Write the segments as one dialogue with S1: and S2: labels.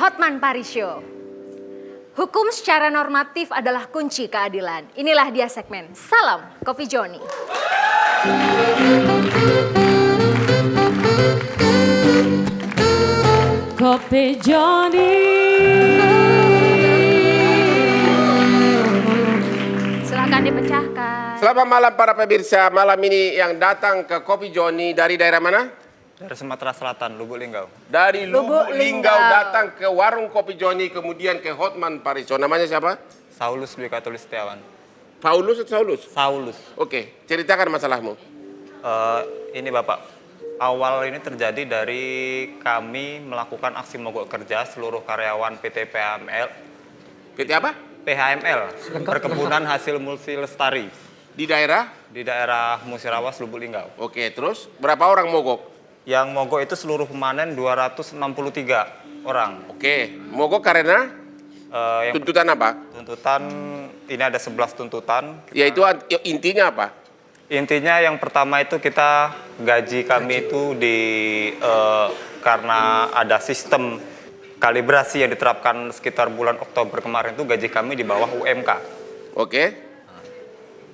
S1: Hotman Paris Show. Hukum secara normatif adalah kunci keadilan. Inilah dia segmen Salam Kopi Joni.
S2: Kopi Joni.
S1: Silakan dipecahkan.
S3: Selamat malam para pemirsa. Malam ini yang datang ke Kopi Joni dari daerah mana?
S4: Dari Sumatera Selatan, Lubuk Linggau.
S3: Dari
S1: Lubuk
S3: Lubuk Linggau
S1: Linggau.
S3: datang ke warung Kopi Joni, kemudian ke Hotman Paris Show. Namanya siapa?
S4: Saulus Dwi Katulis Setiawan.
S3: Paulus atau Saulus?
S4: Saulus.
S3: Oke, ceritakan masalahmu.
S4: Ini Bapak, awal ini terjadi dari kami melakukan aksi mogok kerja seluruh karyawan PT PHML.
S3: PT apa?
S4: PHML, Perkebunan Hasil Mulsi Lestari.
S3: Di daerah?
S4: Di daerah Musirawas, Lubuk Linggau.
S3: Oke, terus berapa orang mogok?
S4: Yang mogok itu seluruh pemanen 263 orang.
S3: Oke, mogok karena
S4: Yang
S3: tuntutan apa?
S4: tuntutan, ini ada 11 tuntutan.
S3: Yaitu intinya apa?
S4: Intinya yang pertama itu kita gaji kami itu karena ada sistem kalibrasi yang diterapkan sekitar bulan Oktober kemarin itu gaji kami di bawah UMK.
S3: Oke.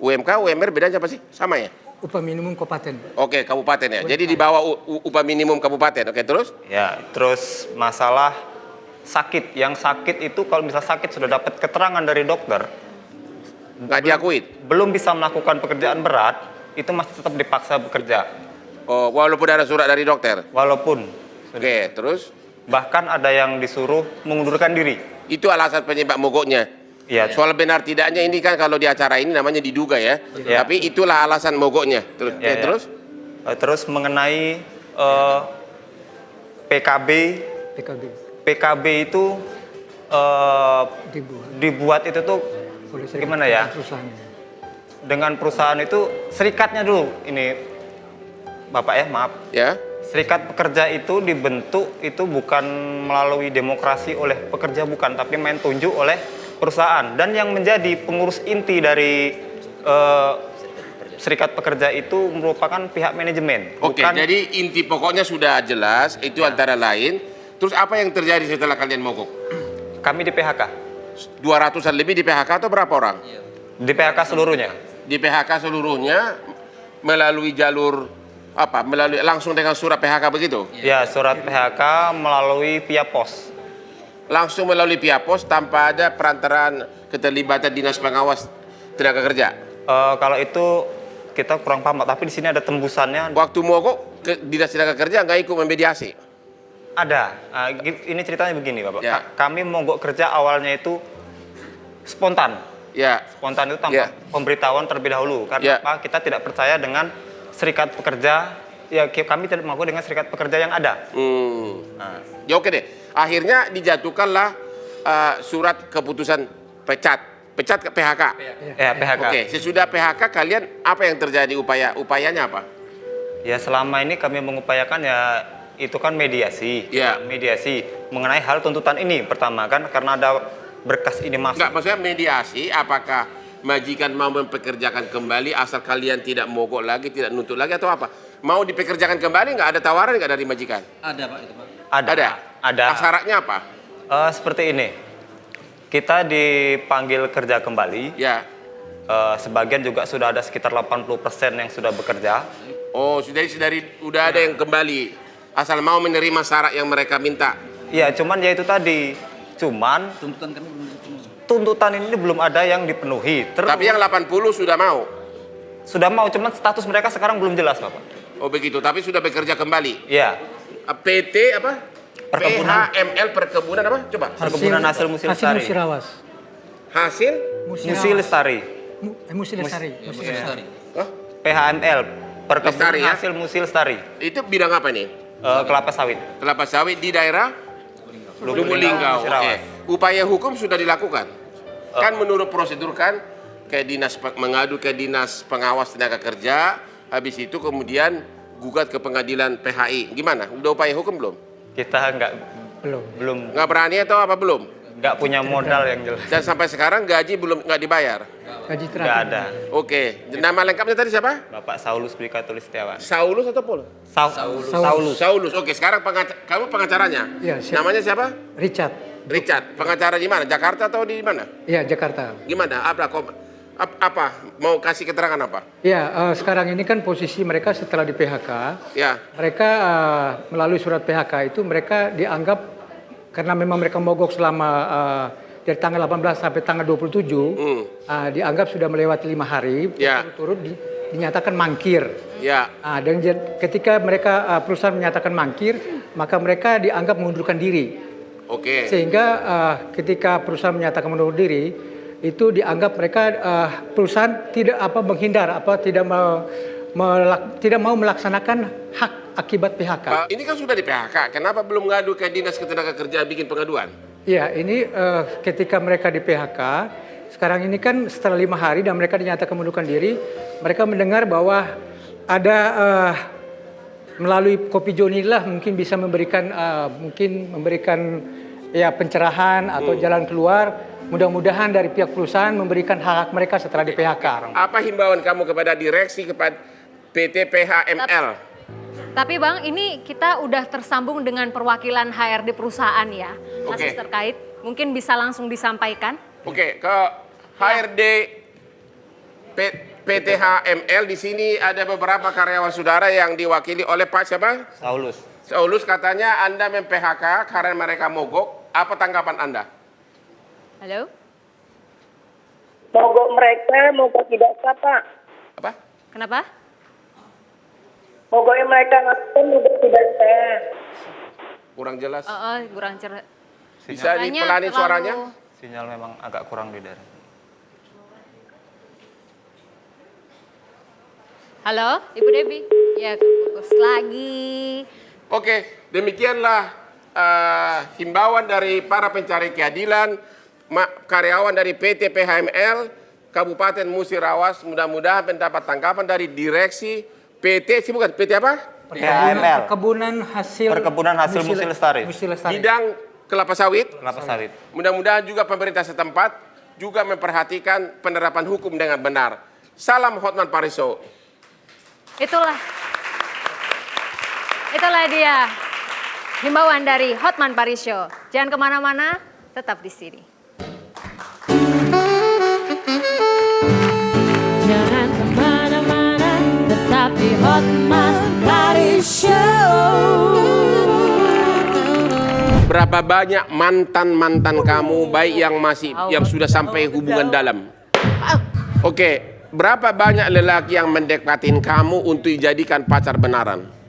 S3: UMK, UMR bedanya apa sih? Sama ya?
S5: Upah minimum kabupaten.
S3: Oke, kabupaten ya. Jadi di bawah upah minimum kabupaten. Oke, terus?
S4: Ya, terus masalah sakit. Yang sakit itu kalau misal sakit sudah dapat keterangan dari dokter,
S3: Nggak diakui?
S4: belum bisa melakukan pekerjaan berat, itu masih tetap dipaksa bekerja.
S3: Oh, walaupun ada surat dari dokter?
S4: Walaupun
S3: Oke, terus?
S4: bahkan ada yang disuruh mengundurkan diri.
S3: Itu alasan penyebab mogoknya.
S4: Iya.
S3: Soal benar tidaknya ini kan kalau di acara ini namanya diduga ya.
S4: Ya.
S3: Tapi itulah alasan mogoknya. Terus,
S4: Ya, ya.
S3: terus?
S4: Terus mengenai PKB,
S5: PKB
S4: PKB itu dibuat itu tuh
S5: oleh serikat
S4: gimana ya?
S5: perusahaan.
S4: Dengan perusahaan itu serikatnya dulu ini Bapak ya, maaf.
S3: Ya.
S4: Serikat pekerja itu dibentuk itu bukan melalui demokrasi oleh pekerja, bukan, tapi main tunjuk oleh perusahaan. Dan yang menjadi pengurus inti dari serikat pekerja itu merupakan pihak manajemen.
S3: Oke, jadi inti pokoknya sudah jelas. Itu antara lain. Terus apa yang terjadi setelah kalian mogok?
S4: Kami di PHK.
S3: 200-an lebih di PHK atau berapa orang?
S4: Di PHK seluruhnya.
S3: Di PHK seluruhnya melalui jalur apa? Melalui langsung dengan surat PHK begitu?
S4: Ya, surat PHK melalui via pos.
S3: Langsung melalui via pos tanpa ada perantaraan keterlibatan dinas pengawas tenaga kerja.
S4: Kalau itu kita kurang paham, tapi di sini ada tembusannya.
S3: Waktu mogok dinas tenaga kerja nggak ikut memediasi?
S4: Ada. Ini ceritanya begini, Bapak.
S3: Ya.
S4: Kami mogok kerja awalnya itu spontan.
S3: Ya.
S4: Spontan itu tanpa
S3: Ya.
S4: pemberitahuan terlebih dahulu.
S3: Ya.
S4: Karena apa? Kita tidak percaya dengan serikat pekerja. Ya, kami tidak mogok dengan serikat pekerja yang ada. Nah,
S3: Ya oke deh. Akhirnya dijatuhkanlah surat keputusan pecat ke PHK.
S4: ya PHK.
S3: Oke, sesudah PHK kalian apa yang terjadi upayanya apa?
S4: Ya, selama ini kami mengupayakan ya itu kan mediasi.
S3: Ya.
S4: Mediasi mengenai hal tuntutan ini pertama kan karena ada berkas ini masuk.
S3: Enggak, maksudnya mediasi apakah majikan mau mempekerjakan kembali asal kalian tidak mogok lagi, tidak nuntut lagi atau apa? Mau dipekerjakan kembali nggak ada tawaran nggak dari majikan?
S5: Ada Pak itu Pak.
S4: Ada.
S3: Syaratnya apa?
S4: Seperti ini. Kita dipanggil kerja kembali.
S3: Ya.
S4: Sebagian juga sudah ada sekitar 80% yang sudah bekerja.
S3: Oh, sudah ada yang kembali. Asal mau menerima syarat yang mereka minta.
S4: Iya, cuman ya itu tadi. Cuman tuntutan ini belum ada yang dipenuhi.
S3: Tapi yang 80 sudah mau.
S4: Sudah mau, cuman status mereka sekarang belum jelas, Bapak.
S3: Oh begitu, tapi sudah bekerja kembali.
S4: Iya.
S3: PT apa?
S4: Perkebunan.
S3: PHML Perkebunan apa? Coba.
S4: Perkebunan Hasil Musi Lestari.
S5: Musirawas.
S3: Hasil?
S4: Musi Lestari.
S5: Musi Lestari. Musi Lestari.
S3: Oh,
S4: PHML. Perkebunan
S3: Lestari, ya?
S4: Hasil Musi Lestari.
S3: itu bidang apa nih?
S4: Kelapa sawit.
S3: Kelapa sawit di daerah
S4: Lubuk
S3: Lubuk Linggau. Oke.
S4: Musirawas.
S3: Upaya hukum sudah dilakukan. Kan menurut prosedur kan mengadu ke dinas pengawas tenaga kerja, habis itu kemudian gugat ke pengadilan PHI. Gimana? Udah upaya hukum belum?
S4: Kita belum
S3: Nggak berani atau apa belum?
S4: nggak punya modal yang jelas.
S3: Dan sampai sekarang gaji nggak dibayar.
S5: Registrator.
S4: Nggak ada.
S3: Oke, nama lengkapnya tadi siapa?
S4: Bapak Saulus Dwi Katulis Setiawan.
S3: Saulus atau Paul?
S4: Saulus.
S3: Saulus. Oke, sekarang kamu pengacaranya.
S5: Iya, siap.
S3: Namanya siapa?
S5: Richard.
S3: Richard. Pengacara di mana? Jakarta atau di mana?
S5: Iya, Jakarta.
S3: Gimana? Apa? Mau kasih keterangan apa?
S5: Ya, sekarang ini kan posisi mereka setelah di PHK,
S3: Ya.
S5: mereka melalui surat PHK itu mereka dianggap karena memang mereka mogok selama dari tanggal 18 sampai tanggal 27, dianggap sudah melewati 5 hari,
S3: Ya.
S5: turut dinyatakan mangkir.
S3: Ya.
S5: Dan ketika mereka perusahaan menyatakan mangkir, maka mereka dianggap mengundurkan diri.
S3: Oke.
S5: Sehingga ketika perusahaan menyatakan mengundurkan diri, itu dianggap mereka perusahaan tidak menghindar tidak mau melaksanakan hak akibat PHK.
S3: Ini kan sudah di PHK. Kenapa belum ngadu ke Dinas Ketenagakerjaan bikin pengaduan?
S5: Ya, ini ketika mereka di PHK, sekarang ini kan setelah 5 hari dan mereka dinyatakan mengundurkan diri, mereka mendengar bahwa ada melalui Kopi Joni lah mungkin bisa memberikan ya pencerahan atau jalan keluar. Mudah-mudahan dari pihak perusahaan memberikan hak mereka setelah di PHK.
S3: Apa himbauan kamu kepada direksi kepada PT PHML?
S1: Tapi Bang, ini kita udah tersambung dengan perwakilan HRD perusahaan ya. Kasus
S3: Oke.
S1: terkait, mungkin bisa langsung disampaikan.
S3: Oke, ke HRD PT HML di sini ada beberapa karyawan saudara yang diwakili oleh Pak siapa?
S4: Saulus.
S3: Saulus, katanya Anda mem-PHK karena mereka mogok. Apa tanggapan Anda?
S1: Halo?
S6: Mogok mereka, mogok tidak sah, Pak.
S3: Apa?
S1: Kenapa?
S6: Mogoknya mereka ngapain, mogok tidak sah.
S3: Kurang jelas.
S1: Kurang cerah.
S3: Bisa dipelani suaranya?
S4: Sinyal memang agak kurang di daerah.
S1: Halo, Ibu Debi. Ya, keputus lagi.
S3: Oke, demikianlah himbauan dari para pencari keadilan, karyawan dari PT PHML, Kabupaten Musirawas. Mudah-mudahan mendapat tanggapan dari direksi PT, bukan PT apa?
S4: PHML.
S5: Perkebunan hasil
S4: Musi Lestari.
S3: Bidang kelapa sawit.
S4: Kelapa sawit.
S3: Mudah-mudahan juga pemerintah setempat juga memperhatikan penerapan hukum dengan benar. Salam Hotman Parisho.
S1: Itulah dia himbauan dari Hotman Parisho. Jangan kemana-mana, tetap di sini.
S2: Jangan kemana-mana, tetap di Hotman Parisho.
S3: Berapa banyak mantan kamu, baik yang sudah sampai hubungan dalam? Oke, berapa banyak lelaki yang mendekatin kamu untuk dijadikan pacar benaran?